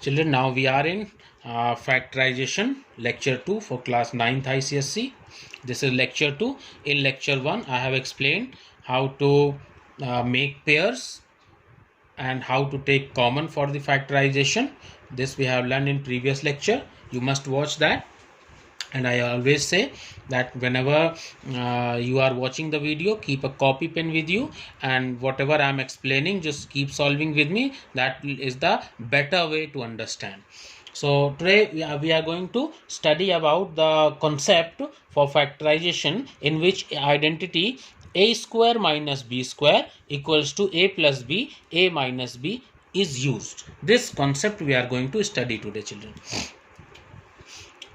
Children, now we are in factorization lecture 2 for class 9th ICSC. This is lecture 2. In lecture 1 I have explained how to make pairs and how to take common for the factorization. This we have learned in previous lecture. You must watch that. And I always say that whenever you are watching the video, keep a copy pen with you, and whatever I am explaining, just keep solving with me. That is the better way to understand. So today we are going to study about the concept for factorization in which identity a square minus b square equals to a plus b, a minus b is used. This concept we are going to study today, children.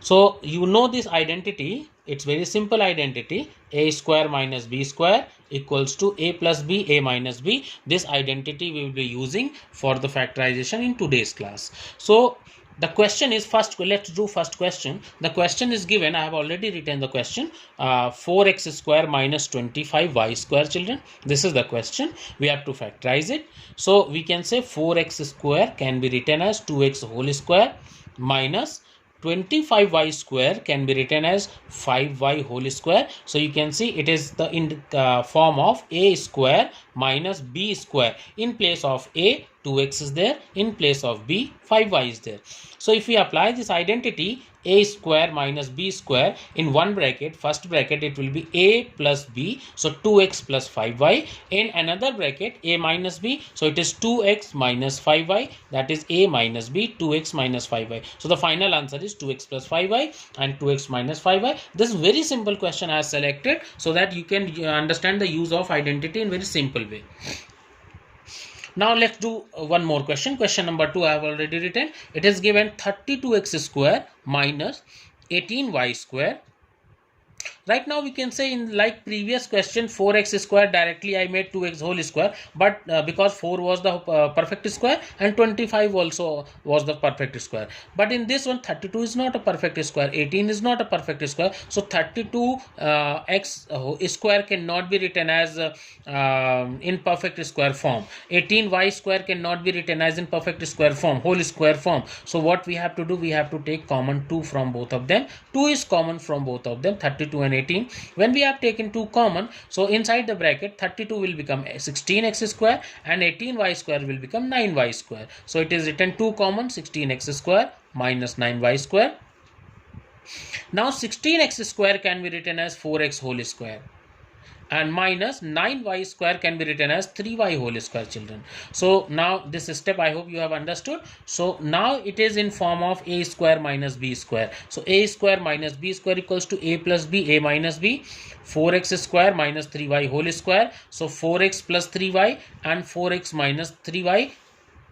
So you know this identity, it's very simple identity, a square minus b square equals to a plus b, a minus b. This identity we will be using for the factorization in today's class. So the question is, first let's do first question. The question is given, I have already written the question, 4x square minus 25y square, children. This is the question, we have to factorize it. So we can say 4x square can be written as 2x whole square minus 25y square can be written as 5y whole square. So you can see it is the in form of a square minus b square. In place of a, 2x is there. In place of b, 5y is there. So if we apply this identity, a square minus b square, in one bracket, first bracket, it will be a plus b, so 2x plus 5y. In another bracket, a minus b, so it is 2x minus 5y, that is a minus b, 2x minus 5y. So the final answer is 2x plus 5y and 2x minus 5y. This very simple question I have selected so that you can understand the use of identity in very simple way. Now let's do one more question. Question number 2 I have already written. It is given 32x square minus 18y square. Right now we can say, in like previous question, 4x square directly I made 2x whole square, but because 4 was the perfect square and 25 also was the perfect square. But in this one, 32 is not a perfect square, 18 is not a perfect square. So 32 x square cannot be written as in perfect square form. 18y square cannot be written as in perfect square form, whole square form. So what we have to do, we have to take common 2 from both of them. 2 is common from both of them, 32 and 18. When we have taken 2 common, so inside the bracket 32 will become 16x square and 18y square will become 9y square. So it is written 2 common, 16x square minus 9y square. Now 16x square can be written as 4x whole square and minus 9y square can be written as 3y whole square, children. So now this step I hope you have understood. So now it is in form of a square minus b square. So a square minus b square equals to a plus b, a minus b. 4x square minus 3y whole square. So 4x plus 3y and 4x minus 3y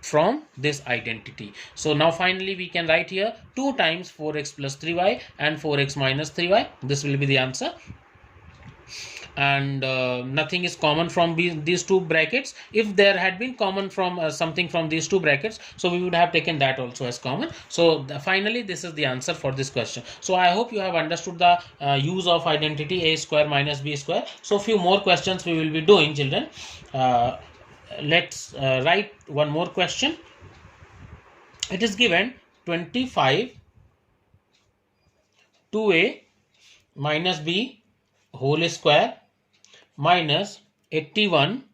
from this identity. So now finally we can write here 2 times 4x plus 3y and 4x minus 3y. This will be the answer. And nothing is common from these two brackets. If there had been common from something from these two brackets, so we would have taken that also as common. So finally this is the answer for this question. So I hope you have understood the use of identity a square minus b square. So few more questions we will be doing, children. Let's write one more question. It is given 25 2a minus b whole square minus 81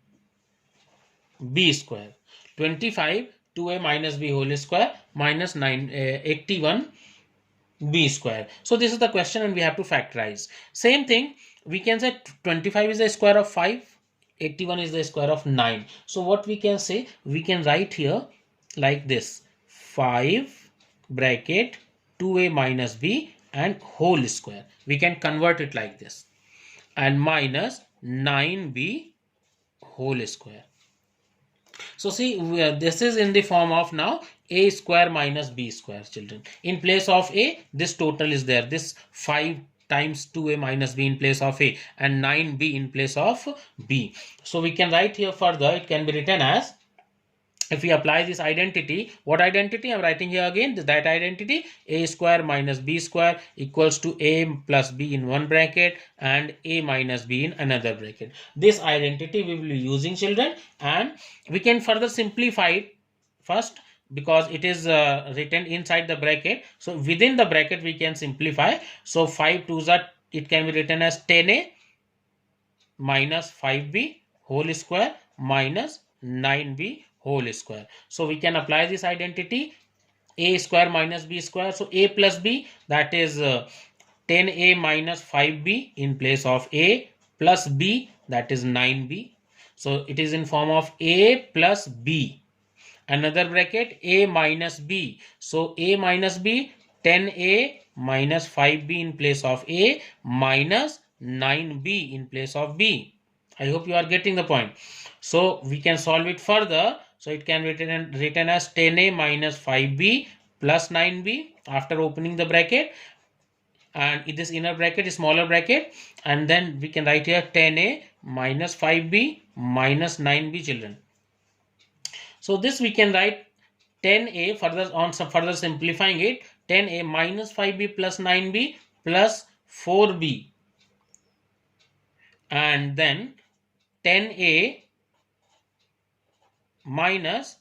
b square. 25 2a minus b whole square minus 81 b square. So this is the question and we have to factorize. Same thing, we can say 25 is the square of 5, 81 is the square of 9. So what we can say, we can write here like this: 5 bracket 2a minus b and whole square. We can convert it like this, and minus 9b whole square. So see, this is in the form of now a square minus b square, children. In place of a, this total is there, this 5 times 2a minus b in place of a and 9b in place of b. So we can write here further, it can be written as, if we apply this identity, what identity I am writing here again, that identity, a square minus b square equals to a plus b in one bracket and a minus b in another bracket. This identity we will be using, children, and we can further simplify it. First, because it is written inside the bracket. So within the bracket we can simplify. So 5 twos are, it can be written as 10a minus 5b whole square minus 9b whole square. So we can apply this identity, a square minus b square. So a plus b, that is 10a minus 5b in place of a, plus b, that is 9b. So it is in form of a plus b. Another bracket, a minus b. So a minus b, 10a minus 5b in place of a minus 9b in place of b. I hope you are getting the point. So we can solve it further. So it can be written as 10a minus 5b plus 9b after opening the bracket, and in this inner bracket is smaller bracket, and then we can write here 10a minus 5b minus 9b, children. So this we can write 10a, further on some further simplifying it, 10a minus 5b plus 9b plus 4b, and then 10a minus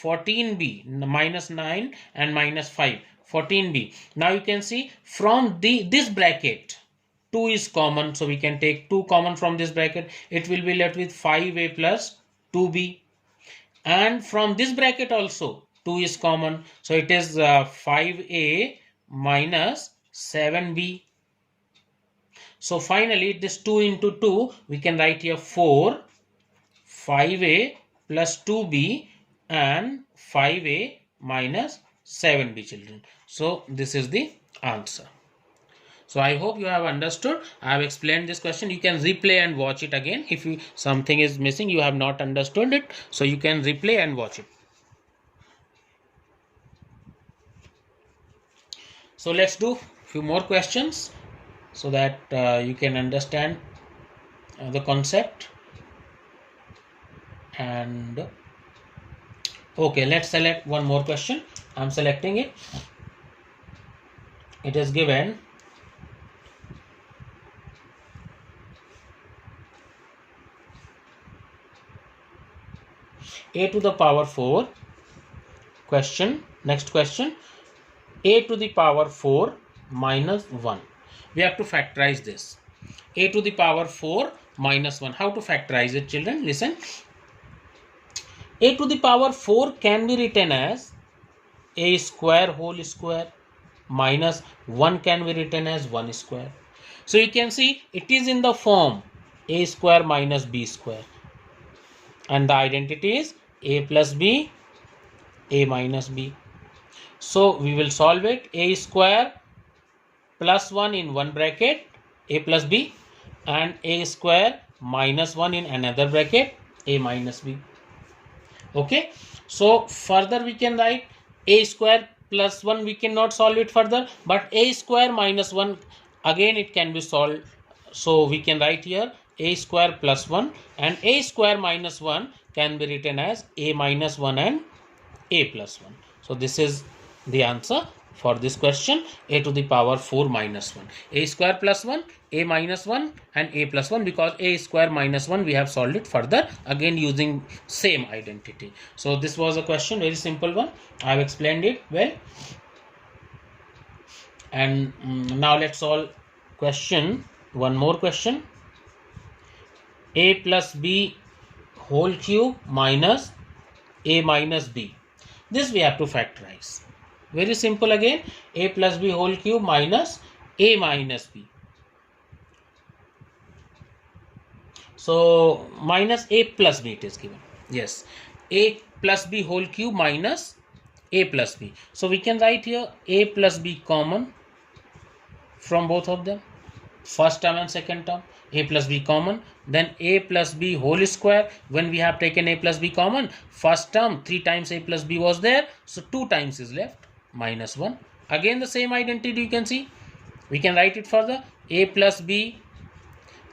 14b, minus 9 and minus 5, 14b. Now you can see from this bracket 2 is common, so we can take 2 common from this bracket. It will be left with 5a plus 2b. And from this bracket also 2 is common, so it is 5a minus 7b. So finally this 2 into 2 we can write here 4, 5a plus 2b and 5a minus 7b, children. So this is the answer. So I hope you have understood. I have explained this question. You can replay and watch it again. If something is missing, you have not understood it, so you can replay and watch it. So let's do few more questions so that you can understand the concept. And okay, let's select one more question. I'm selecting it. It is given a to the power 4 question. Next question, a to the power 4 minus 1. We have to factorize this. A to the power 4 minus 1. How to factorize it, children? Listen. A to the power 4 can be written as a square whole square minus 1 can be written as 1 square. So you can see it is in the form a square minus b square, and the identity is a plus b, a minus b. So we will solve it. A square plus 1 in one bracket, a plus b, and a square minus 1 in another bracket, a minus b. Okay, so further we can write a square plus 1, we cannot solve it further, but a square minus 1 again it can be solved. So we can write here a square plus 1, and a square minus 1 can be written as a minus 1 and a plus 1. So this is the answer for this question, a to the power 4 minus 1. A square plus 1, a minus 1 and a plus 1, because a square minus 1 we have solved it further again using same identity. So this was a question, very simple one. I have explained it well. And now let's solve question, one more question. A plus b whole cube minus a minus b. This we have to factorize. Very simple again, a plus b whole cube minus a minus b. So minus a plus b it is given. Yes, a plus b whole cube minus a plus b. So we can write here a plus b common from both of them, first term and second term. A plus b common, then a plus b whole square. When we have taken a plus b common, first term 3 times a plus b was there, so 2 times is left, minus 1. Again the same identity you can see. We can write it further, a plus b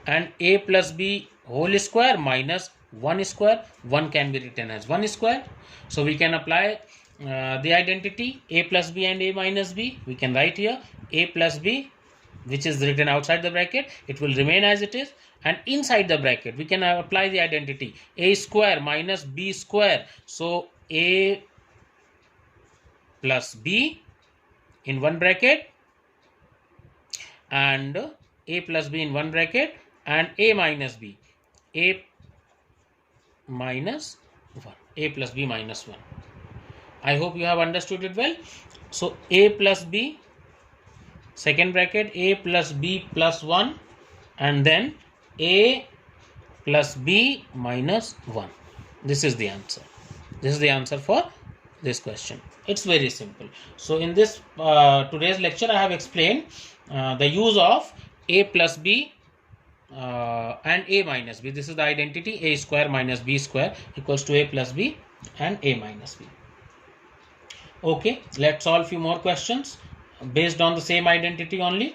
and a plus b whole square minus 1 square. 1 can be written as 1 square. So we can apply the identity a plus b and a minus b. We can write here a plus b, which is written outside the bracket, it will remain as it is, and inside the bracket we can apply the identity a square minus b square. So a plus b in one bracket and a plus b in one bracket and a minus b, a minus 1, a plus b minus 1. I hope you have understood it well. So a plus b, second bracket, a plus b plus 1 and then a plus b minus 1. This is the answer. This is the answer for this question. It's very simple. So in this today's lecture I have explained the use of a plus b and a minus b. This is the identity a square minus b square equals to a plus b and a minus b. Okay, let's solve few more questions based on the same identity only.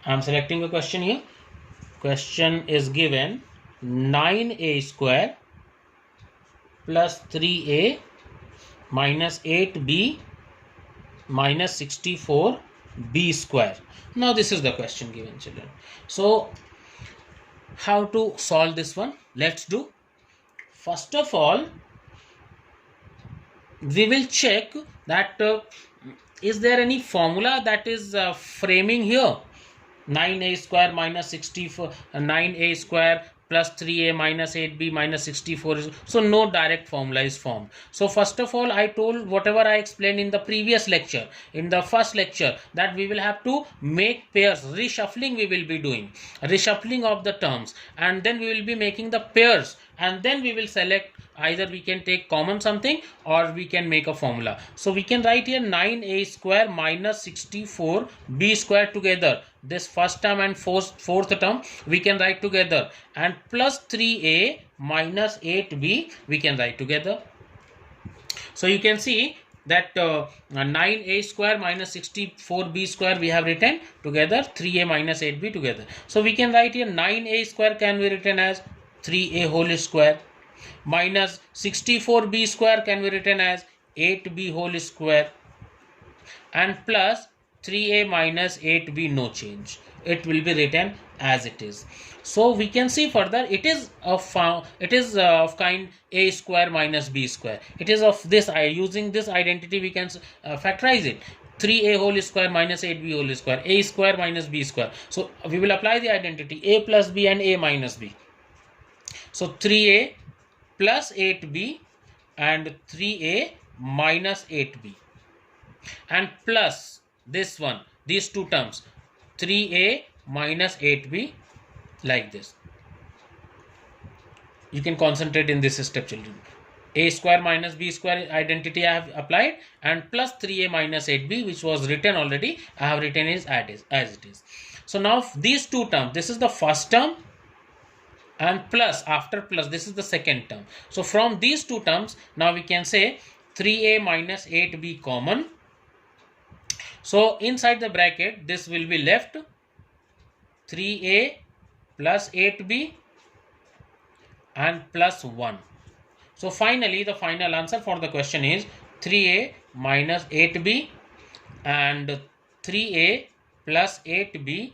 I am selecting a question here. Question is given 9a square plus 3a minus 8b minus 64b square. Now this is the question given, children. So how to solve this one? Let's do. First of all, we will check that is there any formula that is framing here. 9a square minus 64, 9a square plus 3a minus 8b minus 64 is, so no direct formula is formed. So first of all, I told whatever I explained in the previous lecture, in the first lecture, that we will have to make pairs. Reshuffling we will be doing, reshuffling of the terms, and then we will be making the pairs, and then we will select, either we can take common something or we can make a formula. So we can write here 9a square minus 64b square together. This first term and fourth term we can write together, and plus 3a minus 8b we can write together. So you can see that 9a square minus 64b square we have written together, 3a minus 8b together. So we can write here 9a square can be written as 3a whole square minus 64b square can be written as 8b whole square and plus 3a minus 8b, no change. It will be written as it is. So we can see further it is of kind a square minus b square. It is of this, using this identity we can factorize it. 3a whole square minus 8b whole square, a square minus b square. So we will apply the identity a plus b and a minus b. So 3a plus 8b and 3a minus 8b and plus this one, these two terms, 3a minus 8b, like this. You can concentrate in this step, children. A square minus b square identity I have applied, and plus 3a minus 8b, which was written already, I have written is as it is. So now these two terms, this is the first term, and plus, after plus, this is the second term. So from these two terms, now we can say 3a minus 8b common. So inside the bracket, this will be left 3a plus 8b and plus 1. So finally, the final answer for the question is 3a minus 8b and 3a plus 8b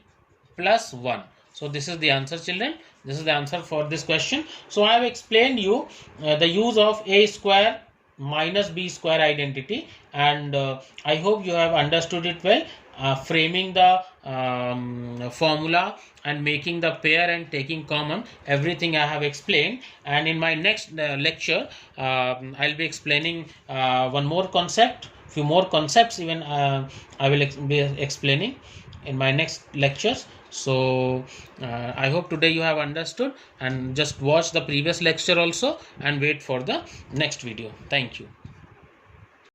plus 1. So this is the answer, children. This is the answer for this question. So I have explained you the use of a square minus b square identity, and I hope you have understood it well, framing the formula and making the pair and taking common, everything I have explained. And in my next lecture I'll be explaining one more concept, few more concepts even I will be explaining in my next lectures. So I hope today you have understood, and just watch the previous lecture also and wait for the next video. Thank you.